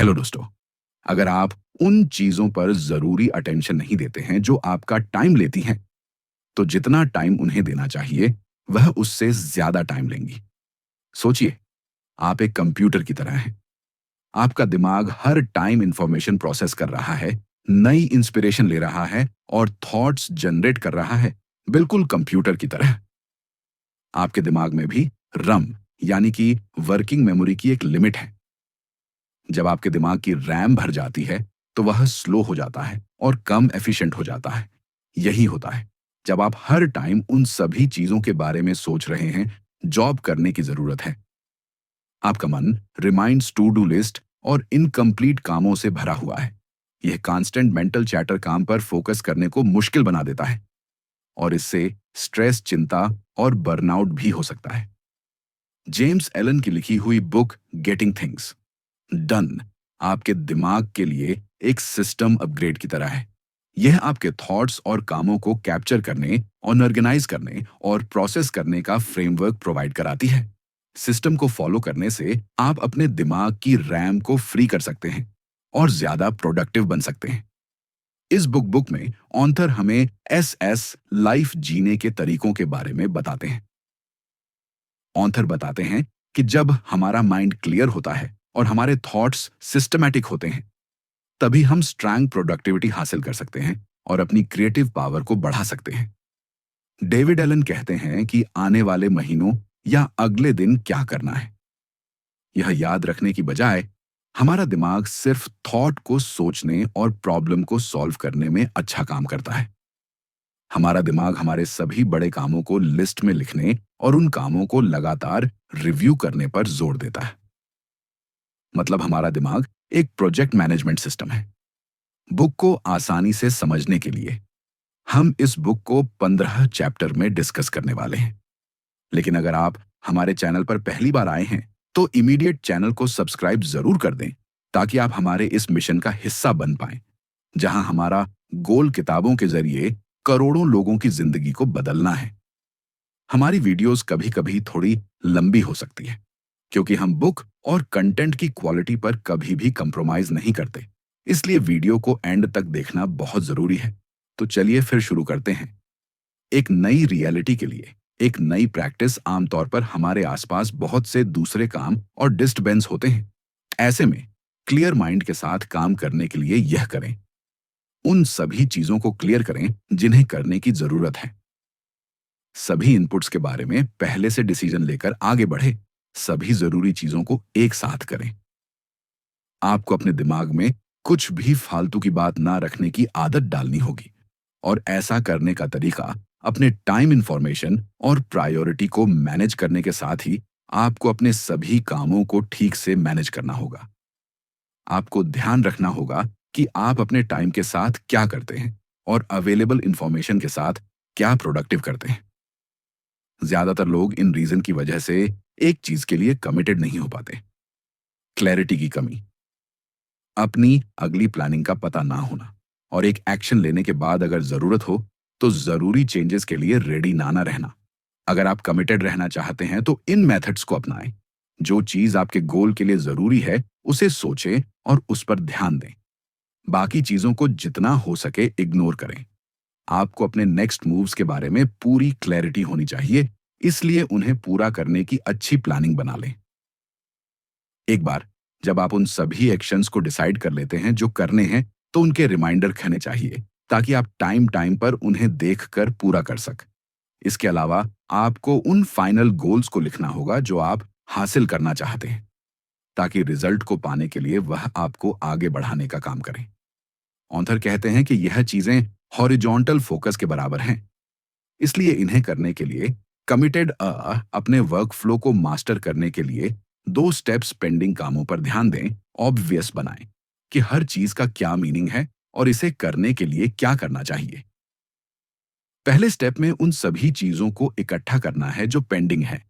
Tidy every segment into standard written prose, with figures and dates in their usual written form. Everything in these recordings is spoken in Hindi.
हेलो दोस्तों, अगर आप उन चीजों पर जरूरी अटेंशन नहीं देते हैं जो आपका टाइम लेती हैं, तो जितना टाइम उन्हें देना चाहिए वह उससे ज्यादा टाइम लेंगी। सोचिए, आप एक कंप्यूटर की तरह हैं। आपका दिमाग हर टाइम इंफॉर्मेशन प्रोसेस कर रहा है, नई इंस्पिरेशन ले रहा है और थॉट्स जनरेट कर रहा है, बिल्कुल कंप्यूटर की तरह। आपके दिमाग में भी रम यानी कि वर्किंग मेमोरी की एक लिमिट है। जब आपके दिमाग की रैम भर जाती है तो वह स्लो हो जाता है और कम एफिशिएंट हो जाता है। यही होता है जब आप हर टाइम उन सभी चीजों के बारे में सोच रहे हैं जॉब करने की जरूरत है। आपका मन रिमाइंड्स, टू डू लिस्ट और इनकम्प्लीट कामों से भरा हुआ है। यह कांस्टेंट मेंटल चैटर काम पर फोकस करने को मुश्किल बना देता है और इससे स्ट्रेस, चिंता और बर्नआउट भी हो सकता है। जेम्स एलन की लिखी हुई बुक गेटिंग थिंग्स डन आपके दिमाग के लिए एक सिस्टम अपग्रेड की तरह है। यह आपके थॉट्स और कामों को कैप्चर करने, ऑर्गेनाइज करने और प्रोसेस करने का फ्रेमवर्क प्रोवाइड कराती है। सिस्टम को फॉलो करने से आप अपने दिमाग की रैम को फ्री कर सकते हैं और ज्यादा प्रोडक्टिव बन सकते हैं। इस बुक में ऑथर हमें एस लाइफ जीने के तरीकों के बारे में बताते हैं। ऑथर बताते हैं कि जब हमारा माइंड क्लियर होता है और हमारे थॉट्स सिस्टमैटिक होते हैं, तभी हम स्ट्रांग प्रोडक्टिविटी हासिल कर सकते हैं और अपनी क्रिएटिव पावर को बढ़ा सकते हैं। डेविड एलन कहते हैं कि आने वाले महीनों या अगले दिन क्या करना है, यह याद रखने की बजाय हमारा दिमाग सिर्फ थॉट को सोचने और प्रॉब्लम को सॉल्व करने में अच्छा काम करता है। हमारा दिमाग हमारे सभी बड़े कामों को लिस्ट में लिखने और उन कामों को लगातार रिव्यू करने पर जोर देता है। मतलब हमारा दिमाग एक प्रोजेक्ट मैनेजमेंट सिस्टम है। बुक को आसानी से समझने के लिए हम इस बुक को 15 चैप्टर में डिस्कस करने वाले हैं। लेकिन अगर आप हमारे चैनल पर पहली बार आए हैं तो इमीडिएट चैनल को सब्सक्राइब जरूर कर दें, ताकि आप हमारे इस मिशन का हिस्सा बन पाएं, जहां हमारा गोल किताबों के जरिए करोड़ों लोगों की जिंदगी को बदलना है। हमारी वीडियोस कभी-कभी थोड़ी लंबी हो सकती है, क्योंकि हम बुक और कंटेंट की क्वालिटी पर कभी भी कंप्रोमाइज नहीं करते। इसलिए वीडियो को एंड तक देखना बहुत जरूरी है। तो चलिए फिर शुरू करते हैं। एक नई रियलिटी के लिए एक नई प्रैक्टिस आमतौर पर हमारे आसपास बहुत से दूसरे काम और डिस्टर्बेंस होते हैं। ऐसे में क्लियर माइंड के साथ काम करने के लिए यह करें। उन सभी चीजों को क्लियर करें जिन्हें करने की जरूरत है। सभी इनपुट्स के बारे में पहले से डिसीजन लेकर आगे बढ़े। सभी जरूरी चीजों को एक साथ करें। आपको अपने दिमाग में कुछ भी फालतू की बात ना रखने की आदत डालनी होगी और ऐसा करने का तरीका अपने टाइम, इंफॉर्मेशन और प्रायोरिटी को मैनेज करने के साथ ही आपको अपने सभी कामों को ठीक से मैनेज करना होगा। आपको ध्यान रखना होगा कि आप अपने टाइम के साथ क्या करते हैं और अवेलेबल इंफॉर्मेशन के साथ क्या प्रोडक्टिव करते हैं। ज्यादातर लोग इन रीजन की वजह से एक चीज के लिए कमिटेड नहीं हो पाते। क्लैरिटी की कमी, अपनी अगली प्लानिंग का पता ना होना और एक एक्शन लेने के बाद अगर जरूरत हो तो जरूरी चेंजेस के लिए रेडी ना रहना। अगर आप कमिटेड रहना चाहते हैं तो इन मेथड्स को अपनाएं। जो चीज आपके गोल के लिए जरूरी है उसे सोचें और उस पर ध्यान दें। बाकी चीजों को जितना हो सके इग्नोर करें। आपको अपने नेक्स्ट मूव्स के बारे में पूरी क्लैरिटी होनी चाहिए, इसलिए उन्हें पूरा करने की अच्छी प्लानिंग बना लें। एक बार जब आप उन सभी एक्शंस को डिसाइड कर लेते हैं जो करने हैं, तो उनके रिमाइंडर रखने चाहिए, ताकि आप टाइम टाइम पर उन्हें देखकर पूरा कर सकें। इसके अलावा आपको उन फाइनल गोल्स को लिखना होगा जो आप हासिल करना चाहते हैं, ताकि रिजल्ट को पाने के लिए वह आपको आगे बढ़ाने का काम करें। ऑथर कहते हैं कि यह चीजें हॉरिजॉन्टल फोकस के बराबर हैं। इसलिए इन्हें करने के लिए कमिटेड अपने वर्क फ्लो को मास्टर करने के लिए 2 स्टेप्स पेंडिंग कामों पर ध्यान दें, ऑब्वियस बनाएं कि हर चीज का क्या मीनिंग है और इसे करने के लिए क्या करना चाहिए। पहले स्टेप में उन सभी चीजों को इकट्ठा करना है जो पेंडिंग है।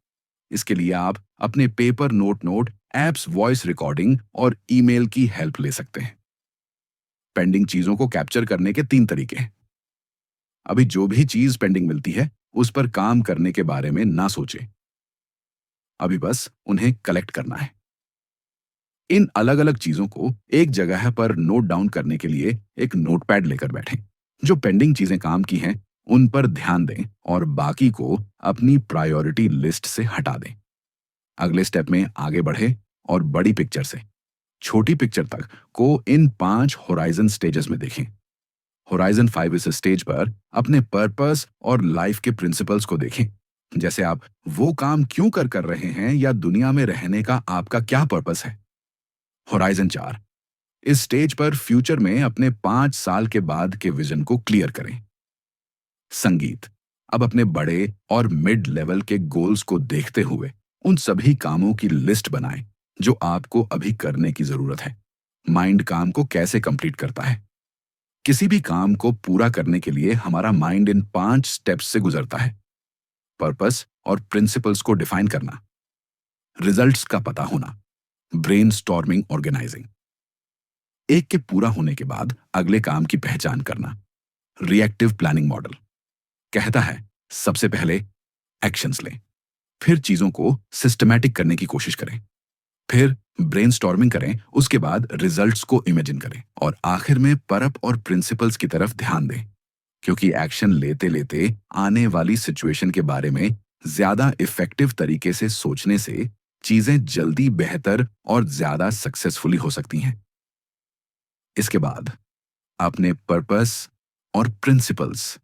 इसके लिए आप अपने paper, note, apps, voice recording और ईमेल की हेल्प ले सकते हैं। पेंडिंग चीजों को कैप्चर करने के 3 तरीके हैं। अभी जो भी चीज पेंडिंग मिलती है उस पर काम करने के बारे में ना सोचें। अभी बस उन्हें कलेक्ट करना है। इन अलग अलग चीजों को एक जगह पर नोट डाउन करने के लिए एक नोटपैड लेकर बैठें। जो पेंडिंग चीजें काम की हैं उन पर ध्यान दें और बाकी को अपनी प्रायोरिटी लिस्ट से हटा दें। अगले स्टेप में आगे बढ़े और बड़ी पिक्चर से छोटी पिक्चर तक को इन 5 होराइजन स्टेजेस में देखें। होराइजन 5 इस स्टेज पर अपने पर्पस और लाइफ के प्रिंसिपल्स को देखें। जैसे आप वो काम क्यों कर रहे हैं या दुनिया में रहने का आपका क्या पर्पस है। होराइजन 4 इस स्टेज पर फ्यूचर में अपने 5 साल के बाद के विजन को क्लियर करें। संगीत अब अपने बड़े और मिड लेवल के गोल्स को देखते हुए उन सभी कामों की लिस्ट बनाएं जो आपको अभी करने की जरूरत है। माइंड काम को कैसे कंप्लीट करता है? किसी भी काम को पूरा करने के लिए हमारा माइंड इन 5 स्टेप्स से गुजरता है। पर्पस और प्रिंसिपल्स को डिफाइन करना, रिजल्ट्स का पता होना, ब्रेनस्टॉर्मिंग ऑर्गेनाइजिंग, एक के पूरा होने के बाद अगले काम की पहचान करना। रिएक्टिव प्लानिंग मॉडल कहता है सबसे पहले एक्शंस लें, फिर चीजों को सिस्टमैटिक करने की कोशिश करें, फिर ब्रेनस्टॉर्मिंग करें, उसके बाद रिजल्ट्स को इमेजिन करें और आखिर में परप और प्रिंसिपल्स की तरफ ध्यान दें। क्योंकि एक्शन लेते लेते आने वाली सिचुएशन के बारे में ज्यादा इफेक्टिव तरीके से सोचने से चीजें जल्दी बेहतर और ज्यादा सक्सेसफुली हो सकती हैं। इसके बाद अपने पर्पस और प्रिंसिपल्स